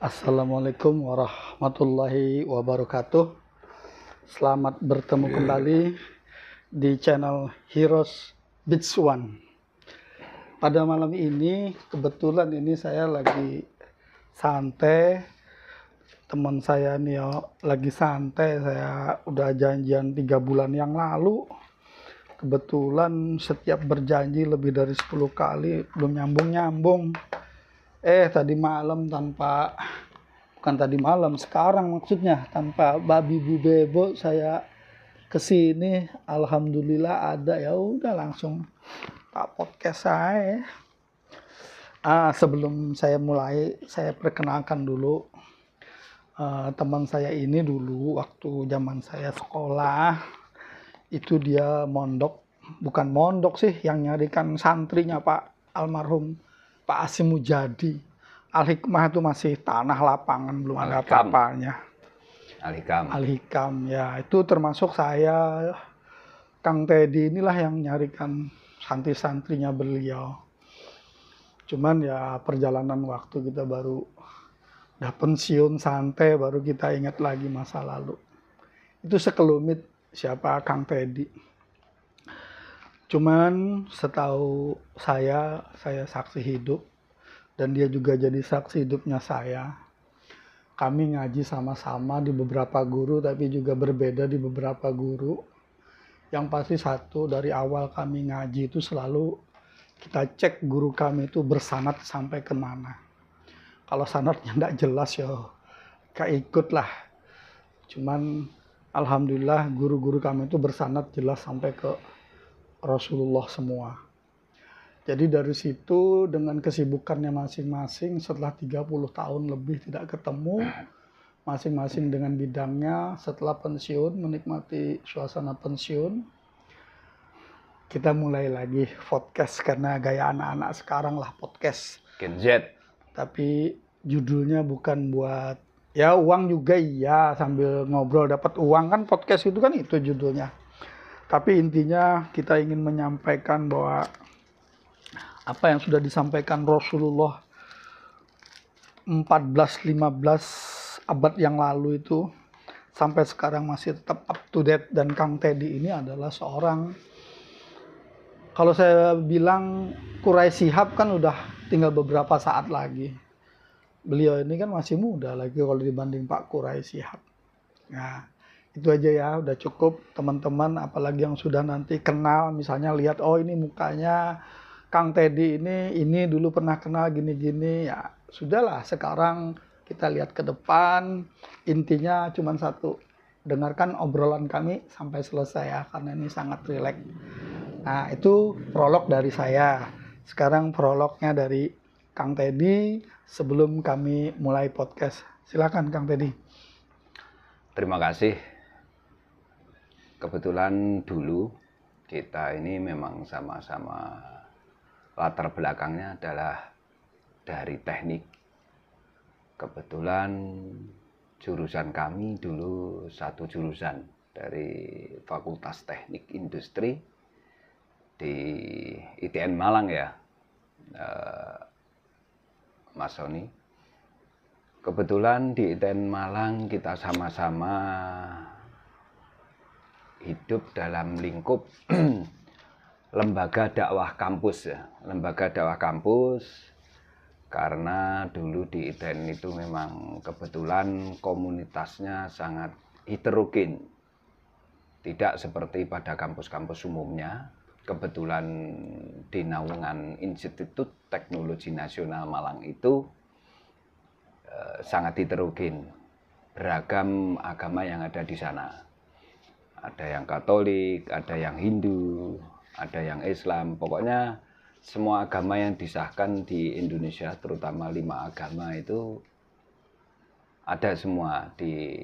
Assalamualaikum warahmatullahi wabarakatuh. Selamat bertemu kembali di channel Heroes Beach One. Pada malam ini kebetulan ini saya lagi santai. Teman saya Nio lagi santai. Saya udah janjian 3 bulan yang lalu. Kebetulan setiap berjanji lebih dari 10 kali belum nyambung-nyambung. Tadi malam bukan tadi malam, sekarang maksudnya tanpa babi bu bebo saya kesini, alhamdulillah ada, ya udah langsung tak podcast saya. Sebelum saya mulai, saya perkenalkan dulu teman saya ini dulu waktu zaman saya sekolah itu dia bukan mondok sih, yang nyarikan santrinya Pak almarhum Pak Asim Mujadi. Al-Hikmah itu masih tanah lapangan, belum ada apa-apanya. Al-Hikam, ya itu termasuk saya, Kang Teddy inilah yang nyarikan santri-santrinya beliau. Cuman ya perjalanan waktu kita baru udah pensiun santai, baru kita ingat lagi masa lalu. Itu sekelumit siapa Kang Teddy. Cuman setahu saya saksi hidup, dan dia juga jadi saksi hidupnya saya. Kami ngaji sama-sama di beberapa guru, tapi juga berbeda di beberapa guru. Yang pasti satu, dari awal kami ngaji itu selalu kita cek guru kami itu bersanad sampai kemana. Kalau sanadnya tidak jelas ya ikut lah. Cuman alhamdulillah guru-guru kami itu bersanad jelas sampai ke Rasulullah semua. Jadi dari situ dengan kesibukannya masing-masing setelah 30 tahun lebih tidak ketemu, masing-masing dengan bidangnya, setelah pensiun menikmati suasana pensiun, kita mulai lagi podcast karena gaya anak-anak sekarang lah podcast. Gen Z. Tapi judulnya bukan buat ya uang juga, iya sambil ngobrol dapat uang kan, podcast itu kan itu judulnya. Tapi intinya kita ingin menyampaikan bahwa apa yang sudah disampaikan Rasulullah 14-15 abad yang lalu itu sampai sekarang masih tetap up to date. Dan Kang Teddy ini adalah seorang, kalau saya bilang Quraisy Shihab kan udah tinggal beberapa saat lagi. Beliau ini kan masih muda lagi kalau dibanding Pak Quraisy Shihab. Nah, itu aja ya, udah cukup teman-teman. Apalagi yang sudah nanti kenal, misalnya lihat oh ini mukanya Kang Teddy ini dulu pernah kenal gini-gini, ya sudahlah, sekarang kita lihat ke depan. Intinya cuma satu, dengarkan obrolan kami sampai selesai ya, karena ini sangat rileks. Nah, itu prolog dari saya. Sekarang prolognya dari Kang Teddy sebelum kami mulai podcast. Silakan Kang Teddy. Terima kasih. Kebetulan dulu kita ini memang sama-sama latar belakangnya adalah dari teknik. Kebetulan jurusan kami dulu satu jurusan dari Fakultas Teknik Industri di ITN Malang ya, Mas Sony. Kebetulan di ITN Malang kita sama-sama hidup dalam lingkup lembaga dakwah kampus ya. Lembaga dakwah kampus, karena dulu di ITN itu memang kebetulan komunitasnya sangat heterogen. Tidak seperti pada kampus-kampus umumnya. Kebetulan di naungan Institut Teknologi Nasional Malang itu sangat heterogen. Beragam agama yang ada di sana. Ada yang Katolik, ada yang Hindu, ada yang Islam. Pokoknya semua agama yang disahkan di Indonesia, terutama 5 agama itu ada semua di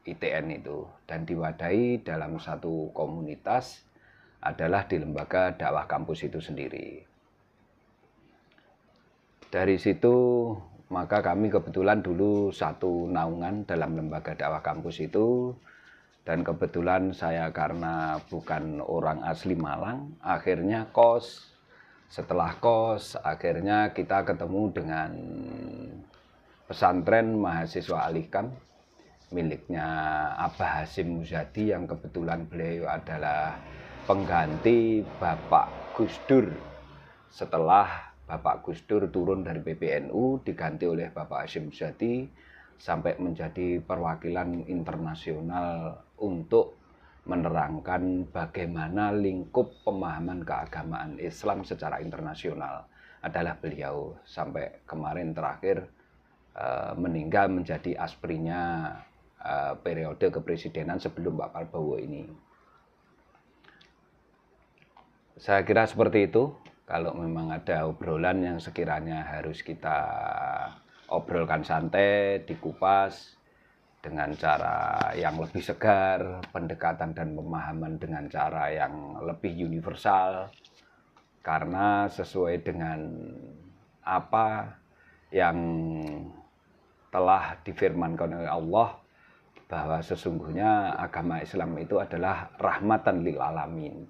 ITN itu. Dan diwadahi dalam satu komunitas adalah di lembaga dakwah kampus itu sendiri. Dari situ maka kami kebetulan dulu satu naungan dalam lembaga dakwah kampus itu. Dan kebetulan saya karena bukan orang asli Malang, akhirnya kos. Setelah kos, akhirnya kita ketemu dengan pesantren mahasiswa Al-Hikam miliknya Abah Hasyim Muzadi, yang kebetulan beliau adalah pengganti Bapak Gus Dur. Setelah Bapak Gus Dur turun dari PBNU, diganti oleh Bapak Hasyim Muzadi sampai menjadi perwakilan internasional untuk menerangkan bagaimana lingkup pemahaman keagamaan Islam secara internasional adalah beliau, sampai kemarin terakhir meninggal menjadi asprinya periode kepresidenan sebelum Pak Prabowo ini. Saya kira seperti itu. Kalau memang ada obrolan yang sekiranya harus kita obrolkan santai, dikupas dengan cara yang lebih segar, pendekatan dan pemahaman dengan cara yang lebih universal, karena sesuai dengan apa yang telah difirmankan oleh Allah, bahwa sesungguhnya agama Islam itu adalah rahmatan lil alamin.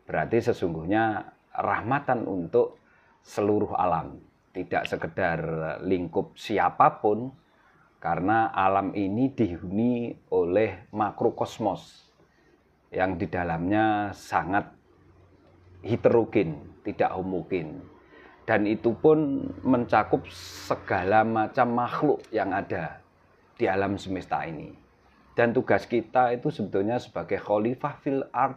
Berarti sesungguhnya rahmatan untuk seluruh alam, tidak sekedar lingkup siapapun, karena alam ini dihuni oleh makrokosmos yang di dalamnya sangat heterogen, tidak homogen, dan itu pun mencakup segala macam makhluk yang ada di alam semesta ini. Dan tugas kita itu sebetulnya sebagai khalifah fil ard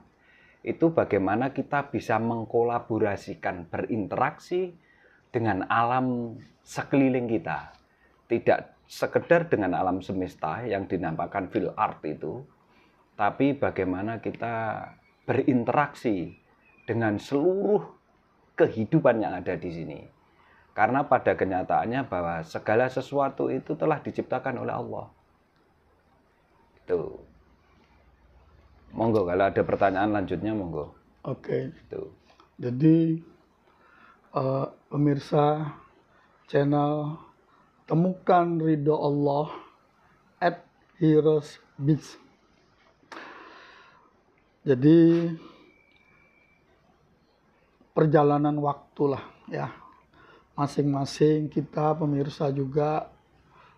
itu bagaimana kita bisa mengkolaborasikan, berinteraksi dengan alam sekeliling kita. Tidak sekedar dengan alam semesta yang dinamakan fil ard itu, tapi bagaimana kita berinteraksi dengan seluruh kehidupan yang ada di sini. Karena pada kenyataannya bahwa segala sesuatu itu telah diciptakan oleh Allah. Itu. Monggo, kalau ada pertanyaan lanjutnya monggo. Oke. Itu. Jadi pemirsa channel Temukan Ridho Allah @heroesbeats. Jadi perjalanan waktu lah ya. Masing-masing kita pemirsa juga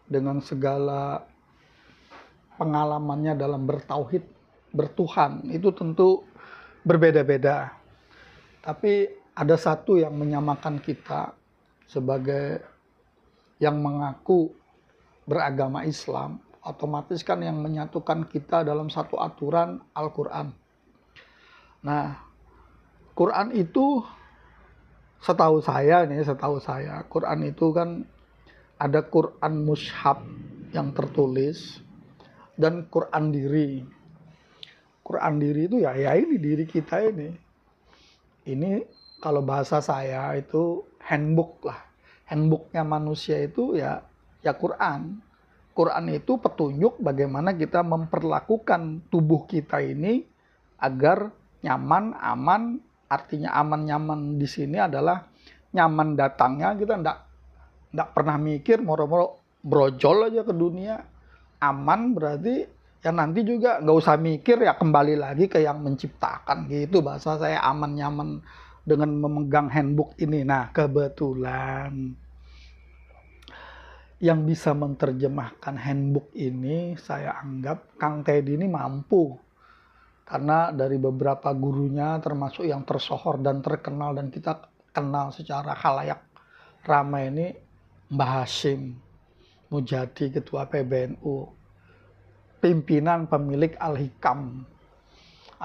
dengan segala pengalamannya dalam bertauhid, bertuhan, itu tentu berbeda-beda. Tapi ada satu yang menyamakan kita sebagai yang mengaku beragama Islam, otomatis kan yang menyatukan kita dalam satu aturan Al-Quran. Nah, Quran itu setahu saya, Quran itu kan ada Quran mushaf yang tertulis dan Quran diri. Quran diri itu ya ini diri kita ini. Ini kalau bahasa saya itu handbook lah. Handbooknya manusia itu ya Quran. Quran itu petunjuk bagaimana kita memperlakukan tubuh kita ini agar nyaman, aman. Artinya aman nyaman di sini adalah nyaman datangnya, kita ndak pernah mikir moro-moro brojol aja ke dunia. Aman berarti ya nanti juga nggak usah mikir, ya kembali lagi ke yang menciptakan gitu. Bahasa saya aman nyaman dengan memegang handbook ini. Nah, kebetulan yang bisa menerjemahkan handbook ini saya anggap Kang Teddy ini mampu. Karena dari beberapa gurunya termasuk yang tersohor dan terkenal dan kita kenal secara khalayak ramai ini, Mbah Hasyim Muzadi, Ketua PBNU, pimpinan pemilik Al-Hikam.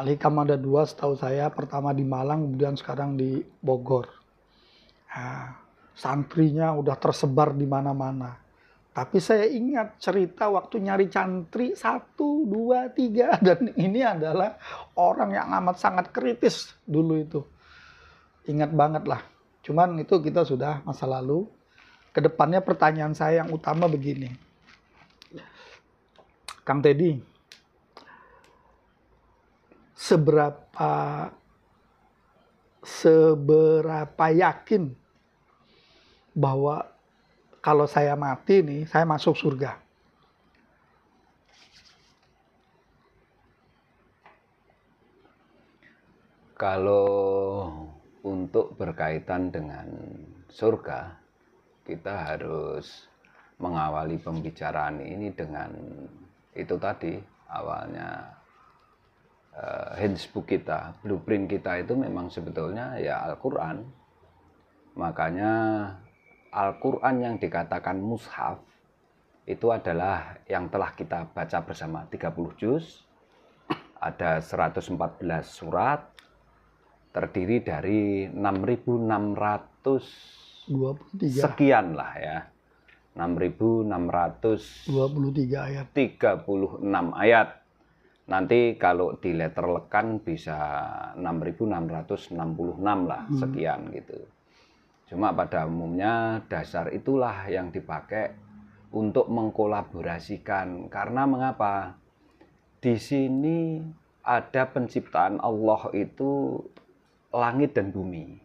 Al-Hikam ada 2 setahu saya, pertama di Malang, kemudian sekarang di Bogor. Nah, santrinya udah tersebar di mana-mana. Tapi saya ingat cerita waktu nyari santri 1, 2, 3, dan ini adalah orang yang amat sangat kritis dulu itu. Ingat banget lah. Cuman itu kita sudah masa lalu. Kedepannya pertanyaan saya yang utama begini. Kang Teddy, seberapa yakin bahwa kalau saya mati nih, saya masuk surga? Kalau untuk berkaitan dengan surga, kita harus mengawali pembicaraan ini dengan itu tadi. Awalnya handbook kita, blueprint kita itu memang sebetulnya ya Al-Quran. Makanya Al-Quran yang dikatakan mushaf itu adalah yang telah kita baca bersama, 30 juz, ada 114 surat, terdiri dari 6.600 23 sekian lah ya, 23 ayat. 6.636 ayat. Nanti kalau di letterlekan bisa 6.666 lah, sekian gitu. Cuma pada umumnya dasar itulah yang dipakai untuk mengkolaborasikan. Karena mengapa? Di sini ada penciptaan Allah itu langit dan bumi.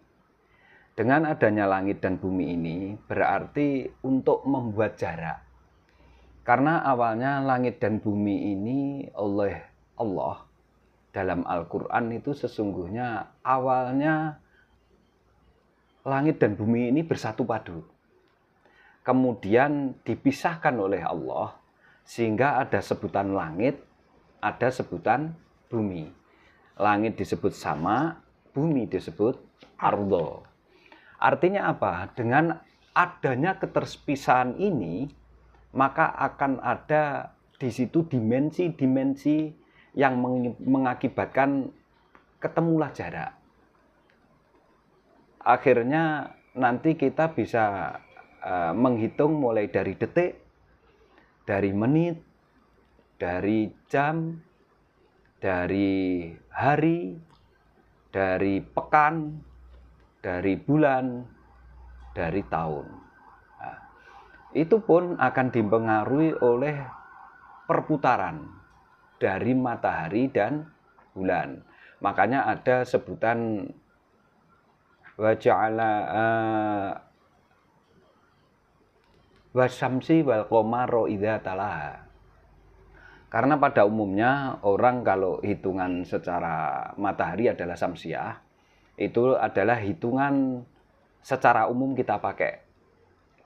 Dengan adanya langit dan bumi ini berarti untuk membuat jarak. Karena awalnya langit dan bumi ini oleh Allah dalam Al-Quran itu sesungguhnya awalnya langit dan bumi ini bersatu padu. Kemudian dipisahkan oleh Allah sehingga ada sebutan langit, ada sebutan bumi. Langit disebut sama, bumi disebut ardo. Artinya apa? Dengan adanya keterpisahan ini, maka akan ada di situ dimensi-dimensi yang mengakibatkan ketemulah jarak. Akhirnya nanti kita bisa menghitung mulai dari detik, dari menit, dari jam, dari hari, dari pekan, dari bulan, dari tahun. Nah, itu pun akan dipengaruhi oleh perputaran dari matahari dan bulan. Makanya ada sebutan waja'ala wasyamsi wal qamara idza talaha. Karena pada umumnya orang kalau hitungan secara matahari adalah samsiah, itu adalah hitungan secara umum kita pakai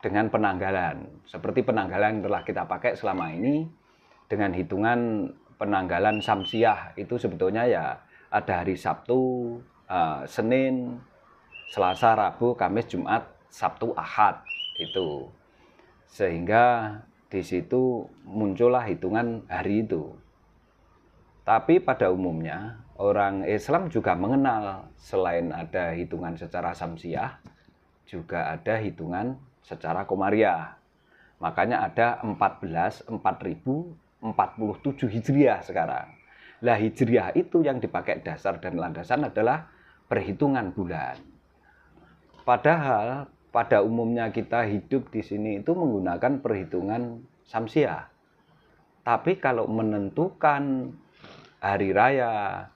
dengan penanggalan. Seperti penanggalan yang telah kita pakai selama ini dengan hitungan penanggalan samsiah itu sebetulnya ya ada hari Sabtu, Senin, Selasa, Rabu, Kamis, Jumat, Sabtu, Ahad itu. Sehingga di situ muncullah hitungan hari itu. Tapi pada umumnya orang Islam juga mengenal selain ada hitungan secara samsiah, juga ada hitungan secara komariah. Makanya ada 4047 Hijriah sekarang. Lah Hijriah itu yang dipakai dasar dan landasan adalah perhitungan bulan. Padahal pada umumnya kita hidup di sini itu menggunakan perhitungan samsiah. Tapi kalau menentukan hari raya,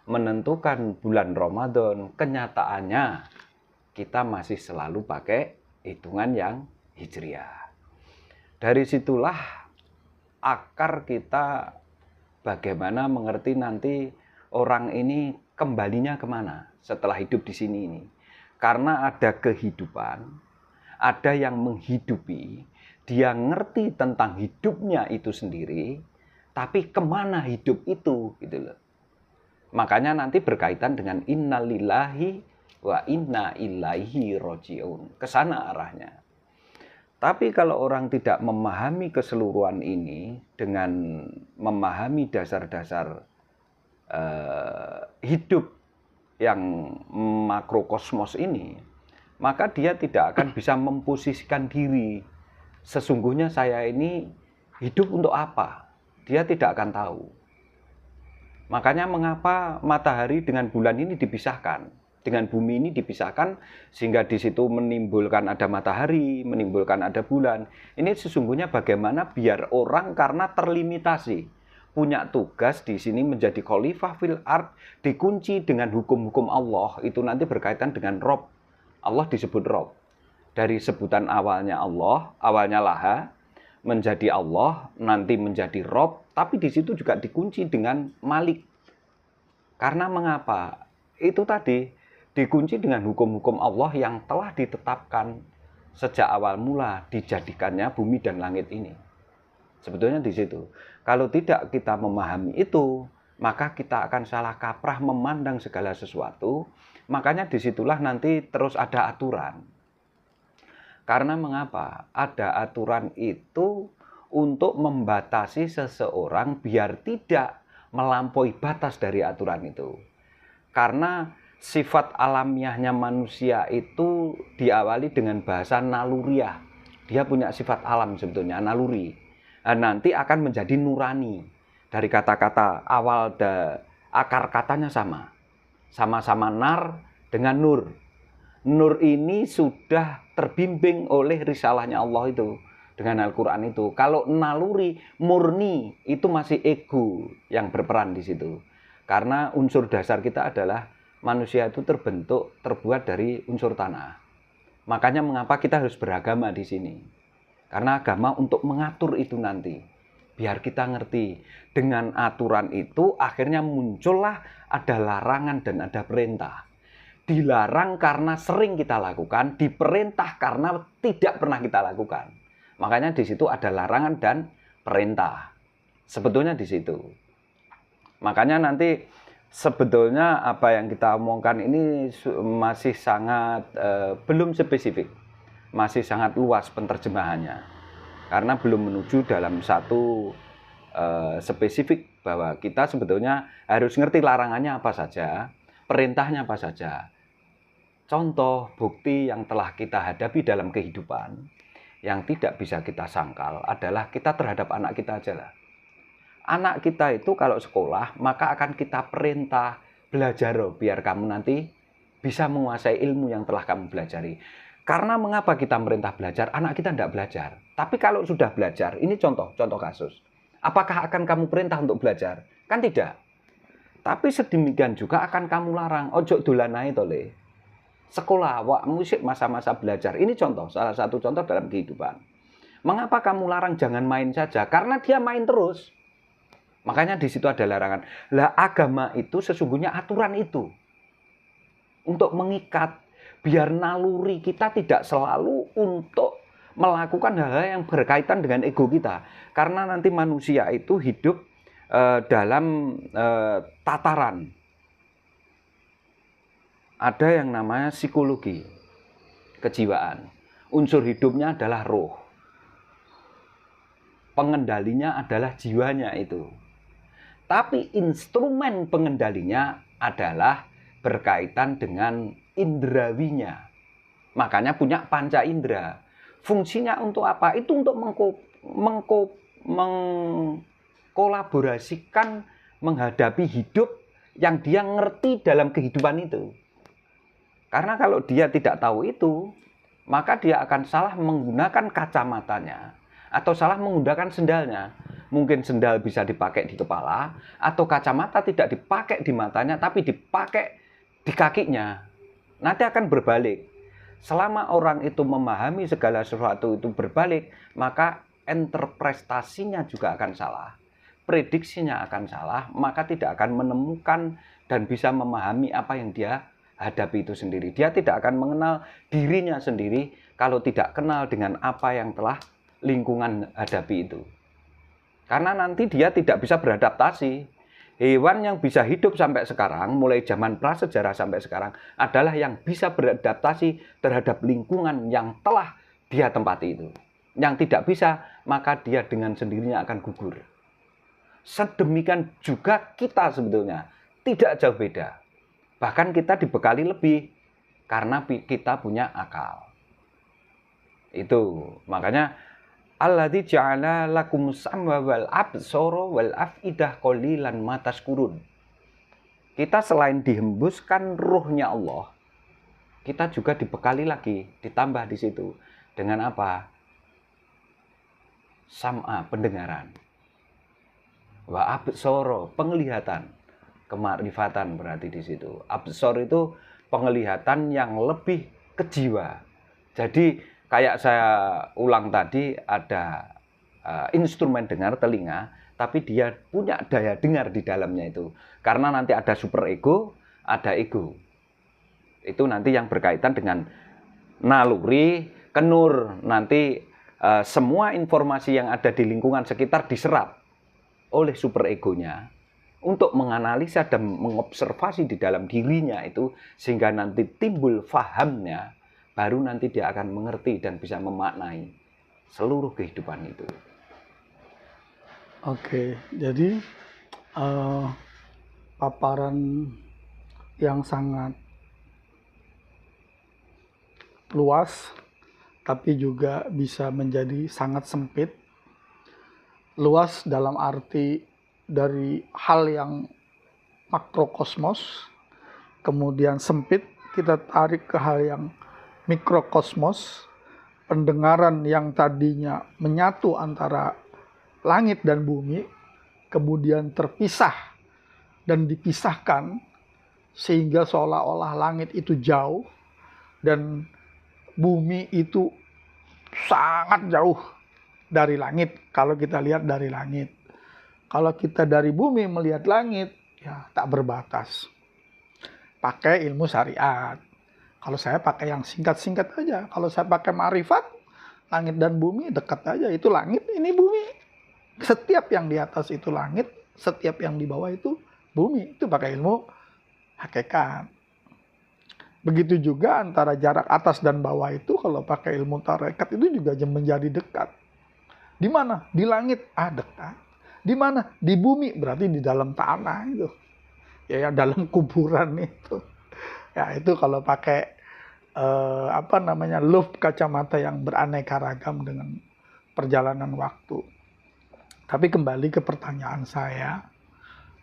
menentukan bulan Ramadan, kenyataannya kita masih selalu pakai hitungan yang Hijriah. Dari situlah akar kita bagaimana mengerti nanti orang ini kembalinya kemana setelah hidup di sini ini. Karena ada kehidupan, ada yang menghidupi, dia ngerti tentang hidupnya itu sendiri, tapi kemana hidup itu gitu loh. Makanya nanti berkaitan dengan innalillahi wa inna ilaihi roji'un. Kesana arahnya. Tapi kalau orang tidak memahami keseluruhan ini dengan memahami dasar-dasar hidup yang makrokosmos ini, maka dia tidak akan bisa memposisikan diri. Sesungguhnya saya ini hidup untuk apa? Dia tidak akan tahu. Makanya mengapa matahari dengan bulan ini dipisahkan, dengan bumi ini dipisahkan, sehingga di situ menimbulkan ada matahari, menimbulkan ada bulan. Ini sesungguhnya bagaimana biar orang karena terlimitasi punya tugas di sini menjadi khalifah fil ard, dikunci dengan hukum-hukum Allah, itu nanti berkaitan dengan Rob. Allah disebut Rob. Dari sebutan awalnya Allah, awalnya Laha, menjadi Allah, nanti menjadi Rob, tapi di situ juga dikunci dengan Malik. Karena mengapa? Itu tadi dikunci dengan hukum-hukum Allah yang telah ditetapkan sejak awal mula dijadikannya bumi dan langit ini. Sebetulnya di situ. Kalau tidak kita memahami itu, maka kita akan salah kaprah memandang segala sesuatu. Makanya disitulah nanti terus ada aturan. Karena mengapa? Ada aturan itu untuk membatasi seseorang biar tidak melampaui batas dari aturan itu. Karena sifat alamiahnya manusia itu diawali dengan bahasa naluriah. Dia punya sifat alam sebetulnya, naluri. Nah, nanti akan menjadi nurani. Dari kata-kata awal, akar katanya sama. Sama-sama nar dengan nur. Nur ini sudah terbimbing oleh risalahnya Allah itu. Dengan Al-Quran itu. Kalau naluri, murni, itu masih ego yang berperan di situ. Karena unsur dasar kita adalah manusia itu terbuat dari unsur tanah. Makanya mengapa kita harus beragama di sini. Karena agama untuk mengatur itu nanti. Biar kita ngerti. Dengan aturan itu akhirnya muncullah ada larangan dan ada perintah. Dilarang karena sering kita lakukan, diperintah karena tidak pernah kita lakukan. Makanya di situ ada larangan dan perintah. Sebetulnya di situ. Makanya nanti sebetulnya apa yang kita omongkan ini masih sangat belum spesifik. Masih sangat luas penerjemahannya. Karena belum menuju dalam satu spesifik bahwa kita sebetulnya harus ngerti larangannya apa saja, perintahnya apa saja. Contoh bukti yang telah kita hadapi dalam kehidupan yang tidak bisa kita sangkal adalah kita terhadap anak kita aja lah. Anak kita itu kalau sekolah, maka akan kita perintah belajar biar kamu nanti bisa menguasai ilmu yang telah kamu pelajari. Karena mengapa kita merintah belajar, anak kita tidak belajar. Tapi kalau sudah belajar, ini contoh kasus. Apakah akan kamu perintah untuk belajar? Kan tidak. Tapi sedemikian juga akan kamu larang. Ojo dolanai tole. Sekolah, wak musik masa-masa belajar. Ini contoh, salah satu contoh dalam kehidupan. Mengapa kamu larang jangan main saja? Karena dia main terus. Makanya di situ ada larangan. Lah agama itu sesungguhnya aturan itu. Untuk mengikat. Biar naluri kita tidak selalu untuk melakukan hal-hal yang berkaitan dengan ego kita. Karena nanti manusia itu hidup dalam tataran. Ada yang namanya psikologi. Kejiwaan. Unsur hidupnya adalah roh. Pengendalinya adalah jiwanya itu. Tapi instrumen pengendalinya adalah berkaitan dengan indrawinya. Makanya punya panca indera. Fungsinya untuk apa? Itu untuk mengkolaborasikan menghadapi hidup yang dia ngerti dalam kehidupan itu. Karena kalau dia tidak tahu itu, maka dia akan salah menggunakan kacamatanya atau salah menggunakan sendalnya. Mungkin sendal bisa dipakai di kepala, atau kacamata tidak dipakai di matanya, tapi dipakai di kakinya. Nanti akan berbalik. Selama orang itu memahami segala sesuatu itu berbalik, maka interpretasinya juga akan salah. Prediksinya akan salah, maka tidak akan menemukan dan bisa memahami apa yang dia hadapi itu sendiri. Dia tidak akan mengenal dirinya sendiri kalau tidak kenal dengan apa yang telah lingkungan hadapi itu. Karena nanti dia tidak bisa beradaptasi. Hewan yang bisa hidup sampai sekarang, mulai zaman prasejarah sampai sekarang, adalah yang bisa beradaptasi terhadap lingkungan yang telah dia tempati itu. Yang tidak bisa, maka dia dengan sendirinya akan gugur. Sedemikian juga kita sebetulnya, tidak jauh beda. Bahkan kita dibekali lebih, karena kita punya akal. Itu, makanya alladzi ja'ala lakum sam'a wal absara wal afidah qalilan ma tashkurun. Kita selain dihembuskan ruhnya Allah, kita juga dibekali lagi, ditambah di situ dengan apa? Sam'a, pendengaran. Wa absara, penglihatan. Kemakrifatan berarti di situ. Absar itu penglihatan yang lebih ke jiwa. Jadi kayak saya ulang tadi, ada instrumen dengar telinga, tapi dia punya daya dengar di dalamnya itu. Karena nanti ada super ego, ada ego. Itu nanti yang berkaitan dengan naluri, ke nur, nanti semua informasi yang ada di lingkungan sekitar diserap oleh superegonya untuk menganalisa dan mengobservasi di dalam dirinya itu, sehingga nanti timbul fahamnya, baru nanti dia akan mengerti dan bisa memaknai seluruh kehidupan itu. Oke, jadi paparan yang sangat luas, tapi juga bisa menjadi sangat sempit. Luas dalam arti dari hal yang makrokosmos, kemudian sempit kita tarik ke hal yang mikrokosmos, pendengaran yang tadinya menyatu antara langit dan bumi, kemudian terpisah dan dipisahkan, sehingga seolah-olah langit itu jauh dan bumi itu sangat jauh dari langit. Kalau kita lihat dari langit, kalau kita dari bumi melihat langit, ya tak berbatas. Pakai ilmu syariat. Kalau saya pakai yang singkat-singkat aja. Kalau saya pakai ma'rifat, langit dan bumi dekat aja. Itu langit, ini bumi. Setiap yang di atas itu langit, setiap yang di bawah itu bumi. Itu pakai ilmu hakikat. Begitu juga antara jarak atas dan bawah itu, kalau pakai ilmu tarekat itu juga menjadi dekat. Di mana? Di langit, dekat. Di mana? Di bumi, berarti di dalam tanah itu. Ya dalam kuburan itu. Ya itu kalau pakai loop kacamata yang beraneka ragam dengan perjalanan waktu. Tapi kembali ke pertanyaan saya,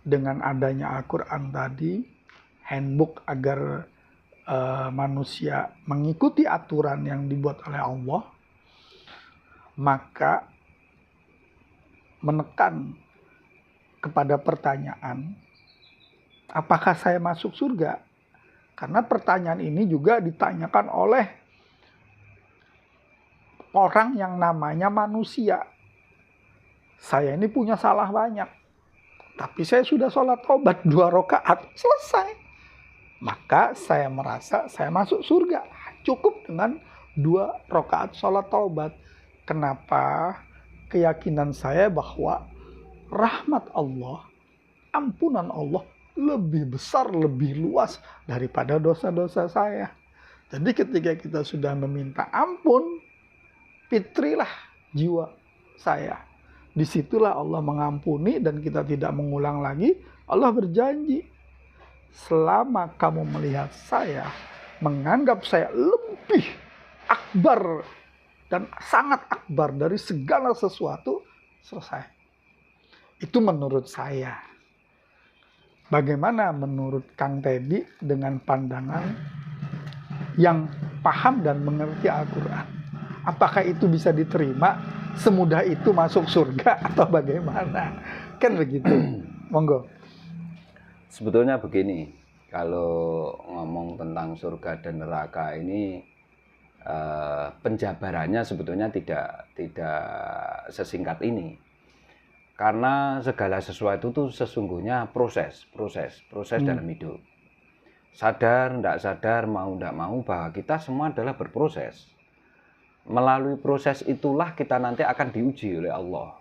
dengan adanya Al-Quran tadi, handbook agar manusia mengikuti aturan yang dibuat oleh Allah, maka menekan kepada pertanyaan, apakah saya masuk surga? Karena pertanyaan ini juga ditanyakan oleh orang yang namanya manusia. Saya ini punya salah banyak, tapi saya sudah sholat taubat 2 rakaat, selesai. Maka saya merasa saya masuk surga. Cukup dengan 2 rakaat sholat taubat. Kenapa? Keyakinan saya bahwa rahmat Allah, ampunan Allah lebih besar, lebih luas daripada dosa-dosa saya. Jadi ketika kita sudah meminta ampun, fitrilah jiwa saya. Disitulah Allah mengampuni dan kita tidak mengulang lagi. Allah berjanji, selama kamu melihat saya, menganggap saya lebih akbar dan sangat akbar dari segala sesuatu, selesai. Itu menurut saya. Bagaimana menurut Kang Teddy dengan pandangan yang paham dan mengerti Al-Quran? Apakah itu bisa diterima semudah itu masuk surga atau bagaimana? Kan begitu. Monggo. Sebetulnya begini, kalau ngomong tentang surga dan neraka ini, penjabarannya sebetulnya tidak sesingkat ini. Karena segala sesuatu itu sesungguhnya proses dalam hidup. Sadar, tidak sadar, mau tidak mau, bahwa kita semua adalah berproses. Melalui proses itulah kita nanti akan diuji oleh Allah.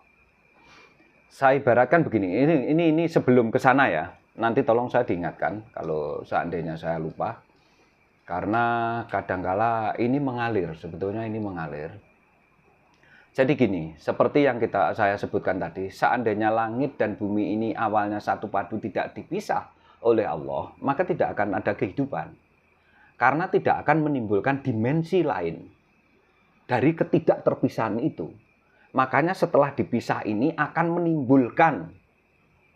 Saya ibaratkan begini, ini sebelum ke sana ya. Nanti tolong saya diingatkan kalau seandainya saya lupa. Karena kadangkala ini mengalir, sebetulnya ini mengalir. Jadi gini, seperti yang saya sebutkan tadi, seandainya langit dan bumi ini awalnya satu padu, tidak dipisah oleh Allah, maka tidak akan ada kehidupan. Karena tidak akan menimbulkan dimensi lain dari ketidakterpisahan itu. Makanya setelah dipisah ini akan menimbulkan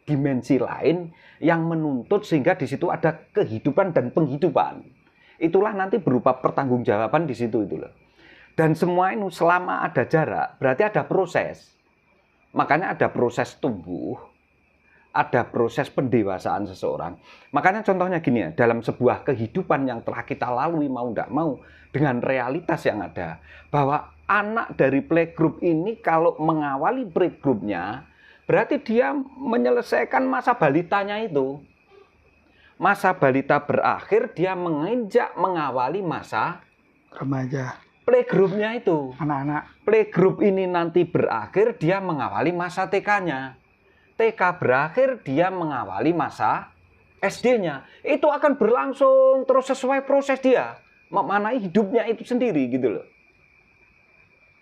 dimensi lain yang menuntut sehingga di situ ada kehidupan dan penghidupan. Itulah nanti berupa pertanggungjawaban di situ itu loh. Dan semua ini selama ada jarak, berarti ada proses. Makanya ada proses tumbuh, ada proses pendewasaan seseorang. Makanya contohnya gini ya, dalam sebuah kehidupan yang telah kita lalui mau tidak mau, dengan realitas yang ada, bahwa anak dari playgroup ini kalau mengawali playgroup-nya, berarti dia menyelesaikan masa balitanya itu. Masa balita berakhir, dia menginjak mengawali masa Remaja. playgroup-nya itu. Anak-anak. Playgroup ini nanti berakhir, dia mengawali masa TK-nya. TK berakhir, dia mengawali masa SD-nya. Itu akan berlangsung terus sesuai proses dia. Memaknai hidupnya itu sendiri gitu loh.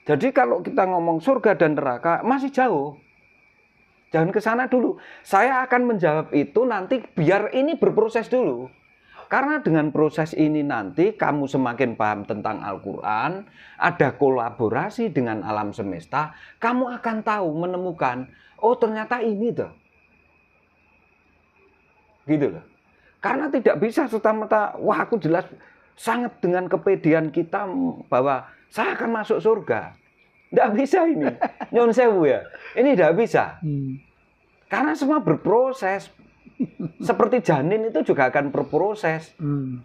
Jadi kalau kita ngomong surga dan neraka, masih jauh. Jangan ke sana dulu. Saya akan menjawab itu nanti biar ini berproses dulu. Karena dengan proses ini nanti kamu semakin paham tentang Al-Quran, ada kolaborasi dengan alam semesta, kamu akan tahu, menemukan, oh ternyata ini tuh. Gitu loh. Karena tidak bisa serta-merta, wah aku jelas sangat dengan kepedean kita bahwa saya akan masuk surga. Tidak bisa ini. Nyun sewu ya. Ini tidak bisa. Karena semua berproses. Seperti janin itu juga akan berproses.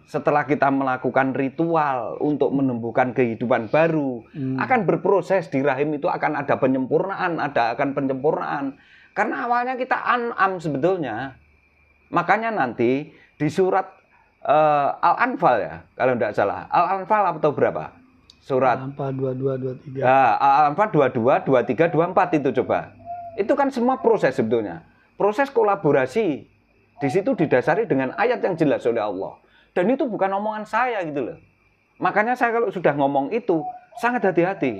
Setelah kita melakukan ritual untuk menemukan kehidupan baru, akan berproses di rahim itu akan ada penyempurnaan, akan penyempurnaan. Karena awalnya kita an'am sebetulnya. Makanya nanti di surat Al-Anfal ya, kalau tidak salah. Al-Anfal atau berapa? Surat Al-Anfal 22, 23. Al-Anfal 22, 23, 24 itu coba. Itu kan semua proses sebetulnya. Proses kolaborasi. Di situ didasari dengan ayat yang jelas oleh Allah. Dan itu bukan omongan saya gitu loh. Makanya saya kalau sudah ngomong itu sangat hati-hati.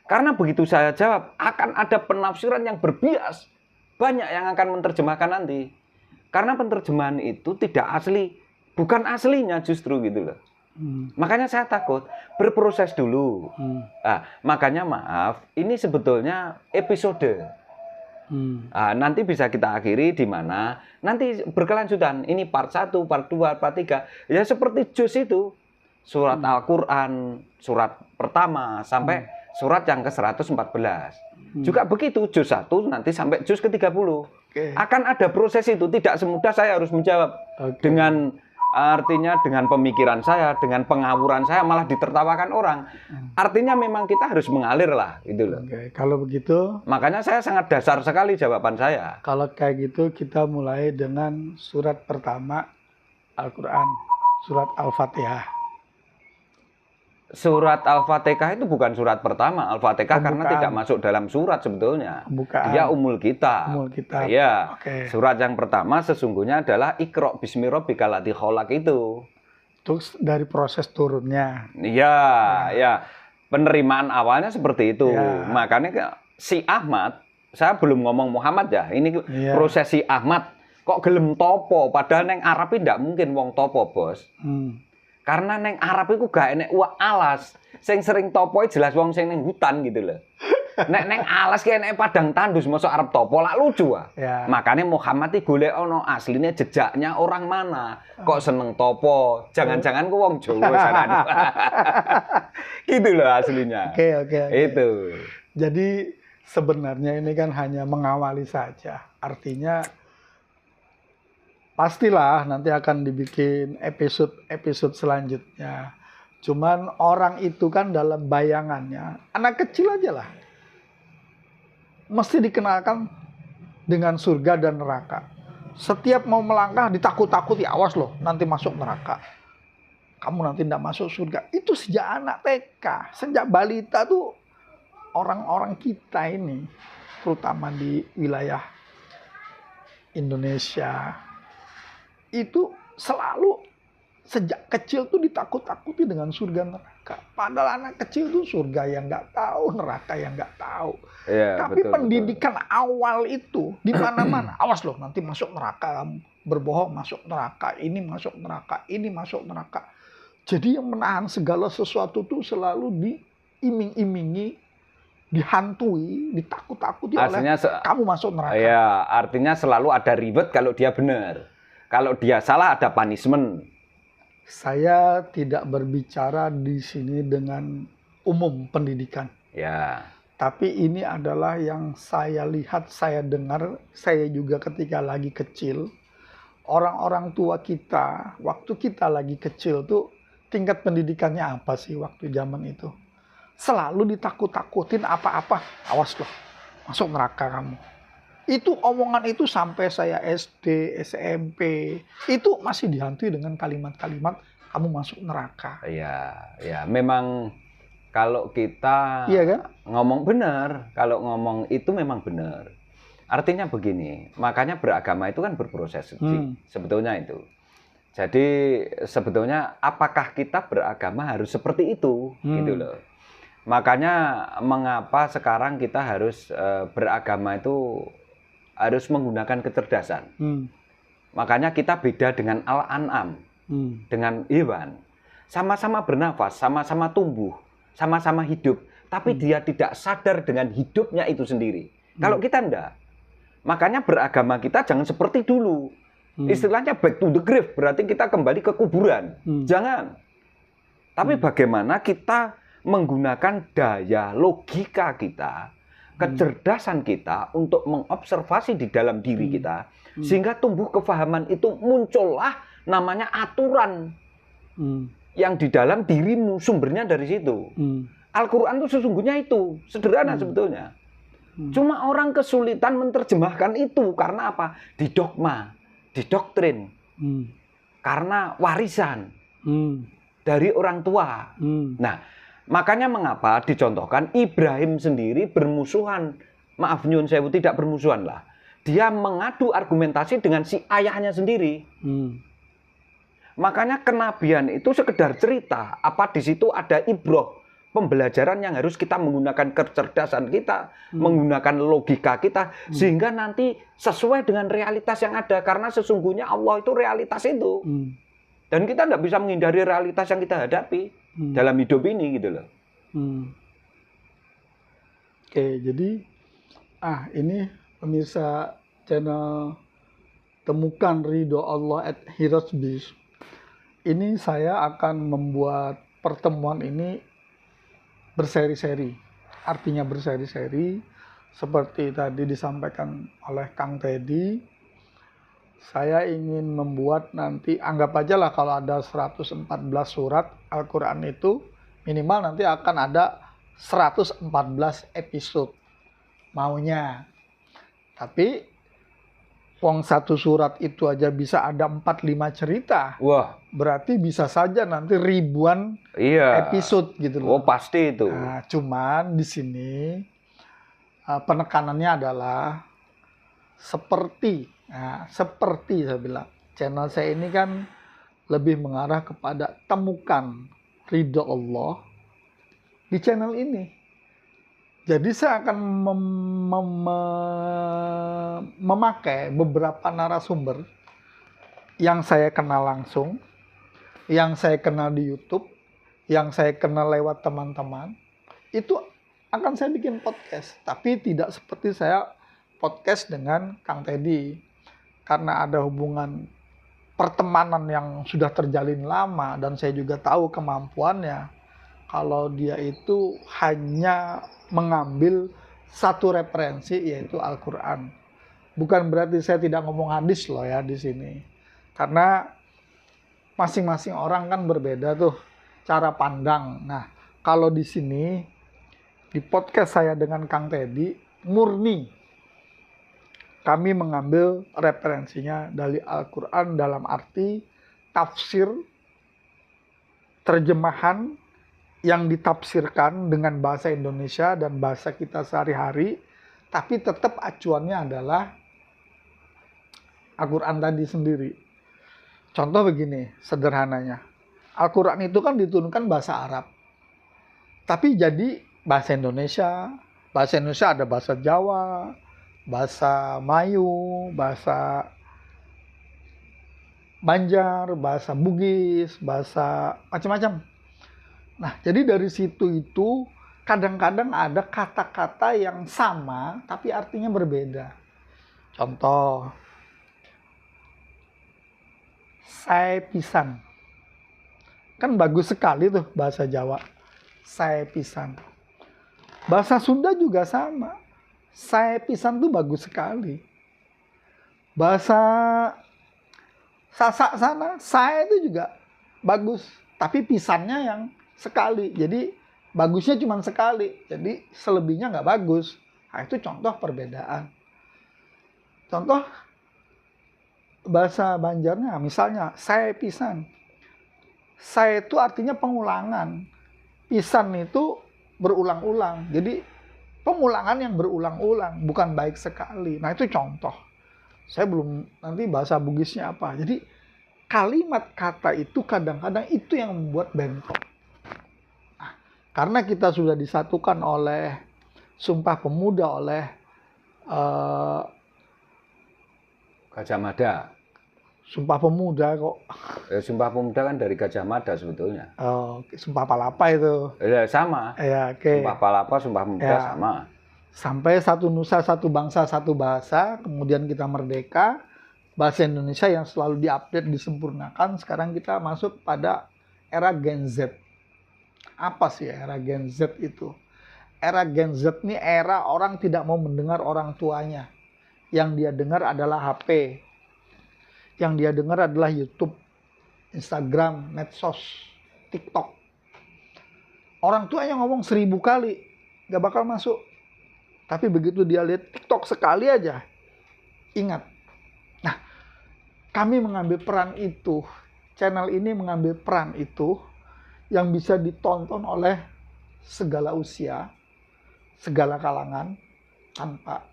Karena begitu saya jawab akan ada penafsiran yang berbias. Banyak yang akan menerjemahkan nanti. Karena penerjemahan itu tidak asli, bukan aslinya justru gitu loh. Makanya saya takut berproses dulu. Makanya maaf, ini sebetulnya episode. Nanti bisa kita akhiri di mana nanti berkelanjutan. Ini part 1, part 2, part 3. Ya seperti juz itu. Surat Al-Quran, surat pertama sampai surat yang ke-114. Juga begitu, juz 1 nanti sampai juz ke-30. Akan ada proses itu, tidak semudah saya harus menjawab. Dengan artinya dengan pemikiran saya, dengan pengawuran saya malah ditertawakan orang. Artinya memang kita harus mengalir lah, gitu loh. Kalau begitu, makanya saya sangat dasar sekali jawaban saya. Kalau kayak gitu kita mulai dengan surat pertama Al-Quran, surat Al-Fatihah. Surat Al-Fatihah itu bukan surat pertama. Al-Fatihah karena tidak masuk dalam surat sebetulnya. Dia umul kitab. Iya. Surat yang pertama sesungguhnya adalah Iqra bismi rabbikal ladzi khalaq itu. Terus dari proses turunnya. Iya, ya. Penerimaan awalnya seperti itu. Makanya si Ahmad, saya belum ngomong Muhammad ya. Ini proses si Ahmad. Kok gelem topo? Padahal neng Arab tidak mungkin wong topo, Bos. Karena neng Arab itu gak enek alas. Sing sering topo jelas wong sing neng hutan gitu loh. Nek neng alas ki enek padang tandus masuk Arab topo lak lucu ah. Makanya Muhammad iki golek ono aslinya jejaknya orang mana. Kok seneng topo? Jangan-jangan ku wong Jawa sarane. Gitu loh aslinya. Oke. Itu. Jadi sebenarnya ini kan hanya mengawali saja. Artinya pastilah nanti akan dibikin episode selanjutnya. Cuman orang itu kan dalam bayangannya, anak kecil aja lah. Mesti dikenalkan dengan surga dan neraka. Setiap mau melangkah ditakut-takuti, awas loh nanti masuk neraka. Kamu nanti tidak masuk surga. Itu sejak anak TK, sejak balita tuh orang-orang kita ini, terutama di wilayah Indonesia, itu selalu sejak kecil tuh ditakut-takuti dengan surga neraka. Padahal anak kecil tuh surga yang nggak tahu, neraka yang nggak tahu. Tapi betul, pendidikan awal itu di mana-mana. Awas loh nanti masuk neraka kamu. Berbohong masuk neraka, ini masuk neraka, ini masuk neraka. Jadi yang menahan segala sesuatu tuh selalu diiming-imingi, dihantui, ditakut-takuti oleh kamu masuk neraka. Ya, artinya selalu ada ribet kalau dia benar. Kalau dia salah ada punishment. Saya tidak berbicara di sini dengan umum pendidikan. Ya. Tapi ini adalah yang saya lihat, saya dengar, saya juga ketika lagi kecil. Orang-orang tua kita, waktu kita lagi kecil tuh tingkat pendidikannya apa sih waktu zaman itu? Selalu ditakut-takutin apa-apa. Awas loh, masuk neraka kamu. Itu omongan itu sampai saya SD, SMP, itu masih dihantui dengan kalimat-kalimat kamu masuk neraka. Ya, memang Kalau kita Iya kan? ngomong benar, kalau ngomong itu memang benar. Artinya begini, makanya beragama itu kan berproses, sebetulnya itu. Jadi sebetulnya apakah kita beragama harus seperti itu, gitu loh. Makanya mengapa sekarang kita harus beragama itu harus menggunakan kecerdasan. Makanya kita beda dengan Al-An'am, dengan hewan. Sama-sama bernafas, sama-sama tumbuh, sama-sama hidup. Tapi dia tidak sadar dengan hidupnya itu sendiri. Kalau kita enggak. Makanya beragama kita jangan seperti dulu. Istilahnya back to the grave, berarti kita kembali ke kuburan. Jangan. Tapi bagaimana kita menggunakan daya logika kita, kecerdasan kita untuk mengobservasi di dalam diri kita, sehingga tumbuh kefahaman itu muncullah namanya aturan yang di dalam dirimu, sumbernya dari situ. Al-Quran itu sesungguhnya itu, sederhana sebetulnya. Cuma orang kesulitan menerjemahkan itu, karena apa? Didogma, didoktrin, karena warisan dari orang tua. Nah, makanya mengapa dicontohkan Ibrahim sendiri bermusuhan, maaf nyun sewu, tidak bermusuhan lah. Dia mengadu argumentasi dengan si ayahnya sendiri. Makanya kenabian itu sekedar cerita, apa di situ ada ibroh, pembelajaran yang harus kita menggunakan kecerdasan kita, menggunakan logika kita, sehingga nanti sesuai dengan realitas yang ada. Karena sesungguhnya Allah itu realitas itu. Dan kita tidak bisa menghindari realitas yang kita hadapi dalam hidup ini, gitu loh. Oke, jadi ini pemirsa channel Temukan Ridho Allah at Hirosbis. Ini saya akan membuat pertemuan ini berseri-seri. Artinya berseri-seri, seperti tadi disampaikan oleh Kang Teddy. Saya ingin membuat nanti, anggap aja lah kalau ada 114 surat Al-Quran itu, minimal nanti akan ada 114 episode maunya. Tapi wong satu surat itu aja bisa ada 4-5 cerita. Wah, berarti bisa saja nanti ribuan episode gitu loh. Oh, pasti itu. Nah, cuman di sini penekanannya adalah seperti saya bilang, channel saya ini kan lebih mengarah kepada temukan ridho Allah di channel ini. Jadi saya akan memakai beberapa narasumber yang saya kenal langsung, yang saya kenal di YouTube, yang saya kenal lewat teman-teman. Itu akan saya bikin podcast, tapi tidak seperti saya podcast dengan Kang Teddy. Karena ada hubungan pertemanan yang sudah terjalin lama, dan saya juga tahu kemampuannya. Kalau dia itu hanya mengambil satu referensi, yaitu Al-Quran. Bukan berarti saya tidak ngomong hadis loh ya di sini. Karena masing-masing orang kan berbeda tuh cara pandang. Nah, kalau di sini, di podcast saya dengan Kang Teddy, murni kami mengambil referensinya dari Al-Quran dalam arti tafsir, terjemahan yang ditafsirkan dengan bahasa Indonesia dan bahasa kita sehari-hari, tapi tetap acuannya adalah Al-Quran tadi sendiri. Contoh begini, sederhananya. Al-Quran itu kan diturunkan bahasa Arab. Tapi jadi bahasa Indonesia. Bahasa Indonesia ada bahasa Jawa, bahasa Melayu, bahasa Banjar, bahasa Bugis, bahasa macam-macam. Nah, jadi dari situ itu kadang-kadang ada kata-kata yang sama tapi artinya berbeda. Contoh, saya pisan. Kan bagus sekali tuh bahasa Jawa. Saya pisan. Bahasa Sunda juga sama. Saya pisan tuh bagus sekali. Bahasa Sasak sana, saya itu juga bagus. Tapi pisannya yang sekali. Jadi bagusnya cuma sekali. Jadi selebihnya nggak bagus. Nah, itu contoh perbedaan. Contoh bahasa Banjarnya, misalnya saya pisan. Saya itu artinya pengulangan. pisan itu berulang-ulang. Jadi pengulangan yang berulang-ulang, bukan baik sekali. Nah itu contoh. Saya belum nanti bahasa Bugisnya apa. Jadi kalimat kata itu kadang-kadang itu yang membuat bentrok. Nah, karena kita sudah disatukan oleh Sumpah Pemuda, oleh Gajah Mada. Sumpah Pemuda kok. Sumpah Pemuda kan dari Gajah Mada sebetulnya. Sumpah Palapa itu. Sama. Ya, oke. Sumpah Palapa, Sumpah Pemuda Ya. sama. Sampai satu nusa, satu bangsa, satu bahasa. Kemudian kita merdeka. Bahasa Indonesia yang selalu diupdate, disempurnakan. Sekarang kita masuk pada era Gen Z. Apa sih era Gen Z itu? Era Gen Z ini era orang tidak mau mendengar orang tuanya. Yang dia dengar adalah HP. Yang dia dengar adalah YouTube, Instagram, medsos, TikTok. Orang tuanya ngomong 1000 kali, gak bakal masuk. Tapi begitu dia lihat TikTok sekali aja, ingat. Nah, kami mengambil peran itu, channel ini mengambil peran itu, yang bisa ditonton oleh segala usia, segala kalangan, tanpa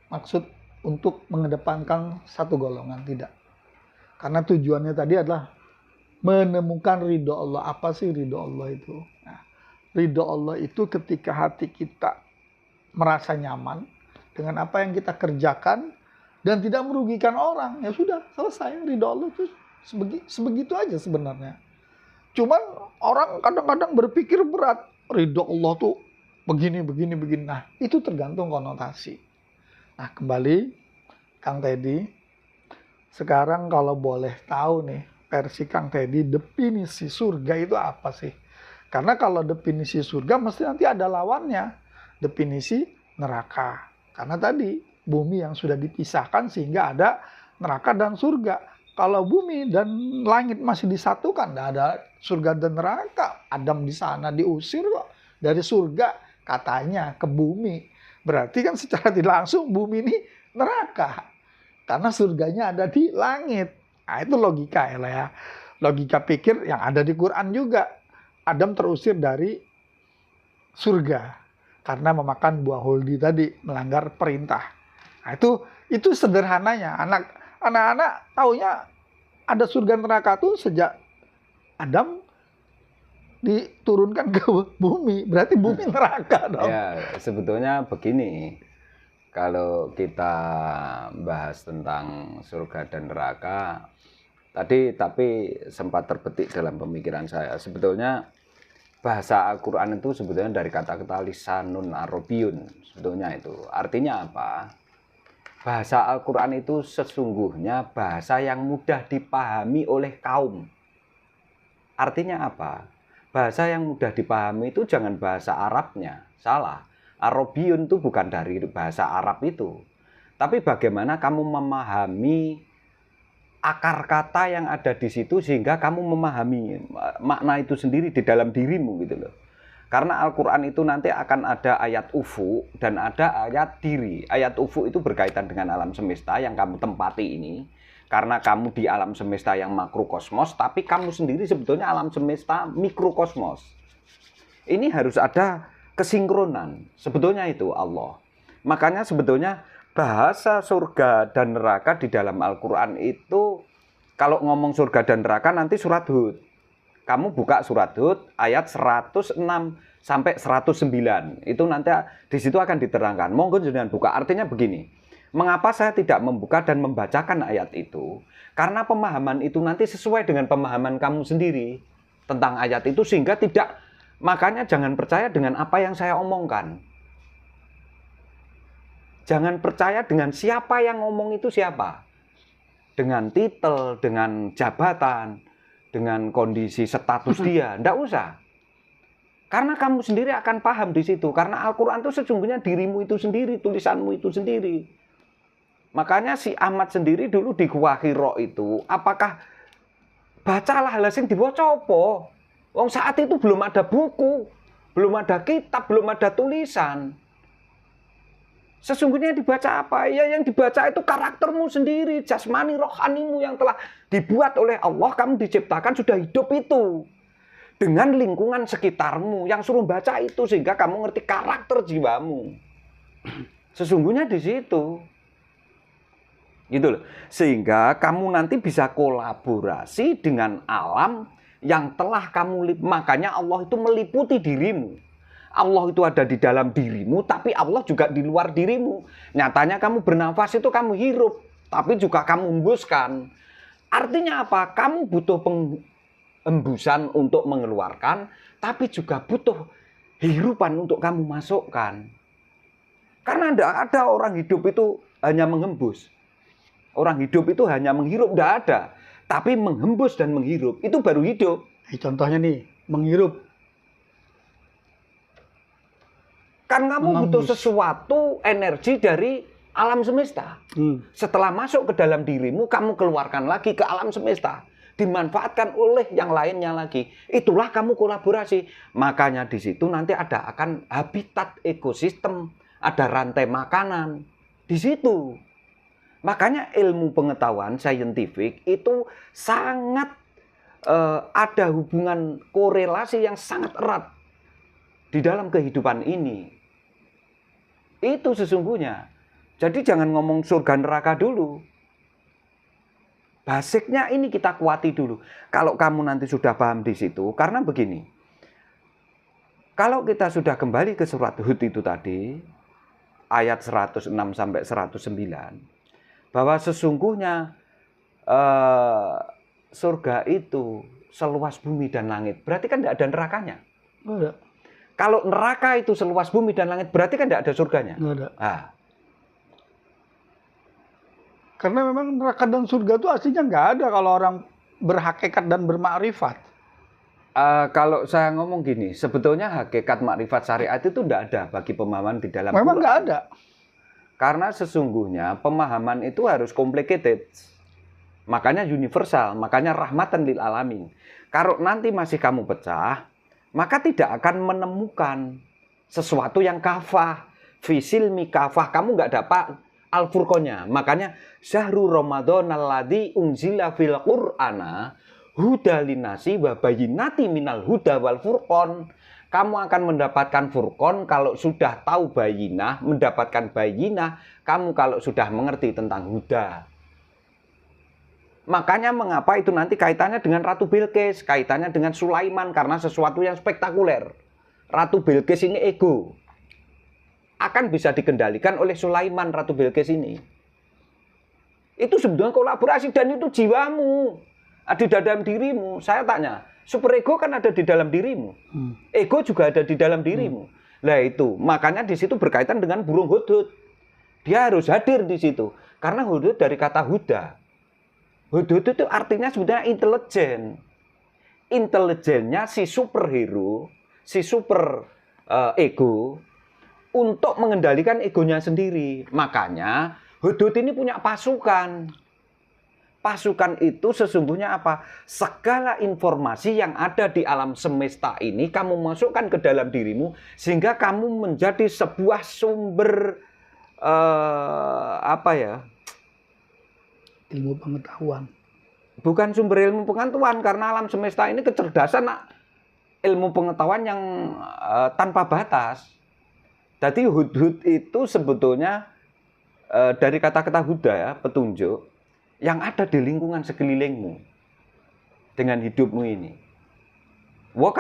maksud untuk mengedepankan satu golongan, tidak. Karena tujuannya tadi adalah menemukan ridho Allah. Apa sih ridho Allah itu? Nah, ridho Allah itu ketika hati kita merasa nyaman dengan apa yang kita kerjakan dan tidak merugikan orang, ya sudah, selesai. Ridho Allah itu sebegitu aja sebenarnya. Cuman orang kadang-kadang berpikir berat, ridho Allah tuh begini. Nah, itu tergantung konotasi. Nah, kembali Kang Teddy, sekarang kalau boleh tahu nih, versi Kang Teddy, definisi surga itu apa sih? Karena kalau definisi surga mesti nanti ada lawannya, definisi neraka. Karena tadi bumi yang sudah dipisahkan sehingga ada neraka dan surga. Kalau bumi dan langit masih disatukan, tidak ada surga dan neraka. Adam di sana diusir kok dari surga katanya ke bumi. Berarti kan secara tidak langsung bumi ini neraka. Karena surganya ada di langit. Nah, itu logika ya. Logika pikir yang ada di Quran juga. Adam terusir dari surga karena memakan buah huldi tadi, melanggar perintah. Nah, itu sederhananya. Anak-anak taunya ada surga neraka tuh sejak Adam diturunkan ke bumi. Berarti bumi neraka dong. Ya, sebetulnya begini. Kalau kita bahas tentang surga dan neraka, tapi sempat terbetik dalam pemikiran saya. Sebetulnya bahasa Al-Quran itu sebetulnya dari kata-kata lisanun Arabiyyun. Sebetulnya itu. Artinya apa? Bahasa Al-Quran itu sesungguhnya bahasa yang mudah dipahami oleh kaum. Artinya apa? Bahasa yang mudah dipahami itu jangan bahasa Arabnya. Salah. Arabiyyun itu bukan dari bahasa Arab itu. Tapi bagaimana kamu memahami akar kata yang ada di situ sehingga kamu memahami makna itu sendiri di dalam dirimu gitu loh. Karena Al-Quran itu nanti akan ada ayat ufu dan ada ayat diri. Ayat ufu itu berkaitan dengan alam semesta yang kamu tempati ini. Karena kamu di alam semesta yang makrokosmos, tapi kamu sendiri sebetulnya alam semesta mikrokosmos. Ini harus ada kesinkronan. Sebetulnya itu Allah. Makanya sebetulnya bahasa surga dan neraka di dalam Al-Quran itu, kalau ngomong surga dan neraka nanti surat Hud. Kamu buka surat Hud ayat 106 sampai 109. Itu nanti di situ akan diterangkan. Monggo jenengan buka. Artinya begini. Mengapa saya tidak membuka dan membacakan ayat itu? Karena pemahaman itu nanti sesuai dengan pemahaman kamu sendiri tentang ayat itu, sehingga tidak, makanya jangan percaya dengan apa yang saya omongkan. Jangan percaya dengan siapa yang ngomong itu siapa. Dengan titel, dengan jabatan, dengan kondisi status dia. Nggak usah. Karena kamu sendiri akan paham di situ. Karena Al-Quran itu sesungguhnya dirimu itu sendiri, tulisanmu itu sendiri. Makanya si Ahmad sendiri dulu di Gua Hira itu, apakah bacalah hal sing diwaca apa? Wong saat itu belum ada buku, belum ada kitab, belum ada tulisan. Sesungguhnya dibaca apa? Ya yang dibaca itu karaktermu sendiri, jasmani rohanimu yang telah dibuat oleh Allah, kamu diciptakan sudah hidup itu. dengan lingkungan sekitarmu yang suruh baca itu sehingga kamu ngerti karakter jiwamu. Sesungguhnya di situ. Gitu loh. Sehingga kamu nanti bisa kolaborasi dengan alam yang telah kamu makanya Allah itu meliputi dirimu. Allah itu ada di dalam dirimu, tapi Allah juga di luar dirimu. Nyatanya kamu bernafas itu kamu hirup, tapi juga kamu hembuskan. Artinya apa? Kamu butuh penghembusan untuk mengeluarkan, tapi juga butuh hirupan untuk kamu masukkan. Karena tidak ada orang hidup itu hanya menghembus. Orang hidup itu hanya menghirup, tidak ada. Tapi menghembus dan menghirup, itu baru hidup. Contohnya nih, menghirup. Kan kamu butuh sesuatu energi dari alam semesta. Setelah masuk ke dalam dirimu, kamu keluarkan lagi ke alam semesta. Dimanfaatkan oleh yang lainnya lagi. Itulah kamu kolaborasi. Makanya di situ nanti akan habitat ekosistem. Ada rantai makanan. Di situ. Makanya ilmu pengetahuan saintifik itu sangat ada hubungan korelasi yang sangat erat di dalam kehidupan ini. Itu sesungguhnya. Jadi jangan ngomong surga neraka dulu. Basicnya ini kita kuati dulu. Kalau kamu nanti sudah paham di situ, karena begini. Kalau kita sudah kembali ke surat Hud itu tadi, ayat 106 sampai 109, bahwa sesungguhnya surga itu seluas bumi dan langit. Berarti kan tidak ada nerakanya. Nggak ada. Kalau neraka itu seluas bumi dan langit, berarti kan tidak ada surganya. Nggak ada. Nah. Karena memang neraka dan surga itu aslinya nggak ada kalau orang berhakikat dan bermakrifat. Kalau saya ngomong gini, sebetulnya hakikat makrifat syariat itu tidak ada bagi pemahaman di dalam Memang Quran. nggak ada. Karena sesungguhnya pemahaman itu harus complicated. Makanya universal, makanya rahmatan lil alamin. Kalau nanti masih kamu pecah, maka tidak akan menemukan sesuatu yang kafah. Fisil mikafah, kamu nggak dapat al-furqonnya. Makanya syahrul Ramadan alladzi unzila fil Qur'ana huda linnasi wa bayyinati minal huda wal furqon. Kamu akan mendapatkan furqon kalau sudah tahu bayinah, mendapatkan bayinah, kamu kalau sudah mengerti tentang huda. Makanya mengapa itu nanti kaitannya dengan Ratu Bilqis, kaitannya dengan Sulaiman, karena sesuatu yang spektakuler. Ratu Bilqis ini ego. Akan bisa dikendalikan oleh Sulaiman, Ratu Bilqis ini. Itu sebetulnya kolaborasi dan itu jiwamu. Ada di dalam dirimu. Saya tanya, superego kan ada di dalam dirimu. Ego juga ada di dalam dirimu. Nah itu, makanya di situ berkaitan dengan burung hudhud. Dia harus hadir di situ. Karena hudhud dari kata huda. Hudhud itu artinya sebetulnya intelijen. Intelijennya si superhero, si super ego, untuk mengendalikan egonya sendiri. Makanya hudhud ini punya pasukan. Pasukan itu sesungguhnya apa? Segala informasi yang ada di alam semesta ini kamu masukkan ke dalam dirimu sehingga kamu menjadi sebuah sumber Ilmu pengetahuan. Bukan sumber ilmu pengetahuan, karena alam semesta ini kecerdasan ilmu pengetahuan yang tanpa batas. Jadi hudhud itu sebetulnya dari kata-kata huda ya, petunjuk yang ada di lingkungan sekelilingmu dengan hidupmu ini. Wah,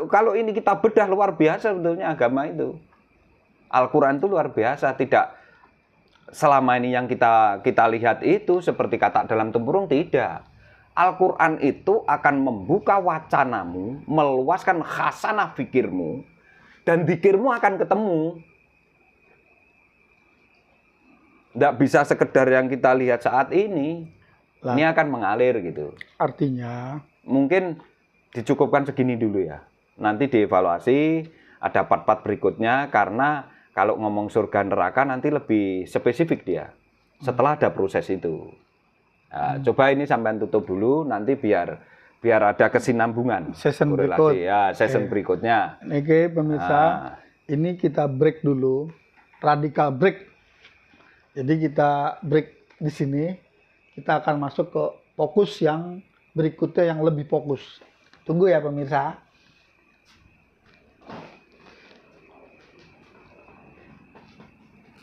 kalau ini kita bedah luar biasa sebetulnya agama itu. Al-Quran itu luar biasa, tidak selama ini yang kita lihat itu seperti kata dalam tempurung, tidak. Al-Quran itu akan membuka wacanamu, meluaskan khasanah fikirmu, dan zikirmu akan ketemu. Tidak bisa sekedar yang kita lihat saat ini. Ini akan mengalir gitu. Artinya mungkin dicukupkan segini dulu ya. Nanti dievaluasi, ada part-part berikutnya, karena kalau ngomong surga neraka nanti lebih spesifik dia. Setelah ada proses itu. Nah, coba ini sampai tutup dulu, nanti biar ada kesinambungan. Season berikut. Ya, season berikutnya. Oke, pemirsa, ini kita break dulu. Radical break. Jadi kita break di sini. Kita akan masuk ke fokus yang berikutnya yang lebih fokus. Tunggu ya pemirsa.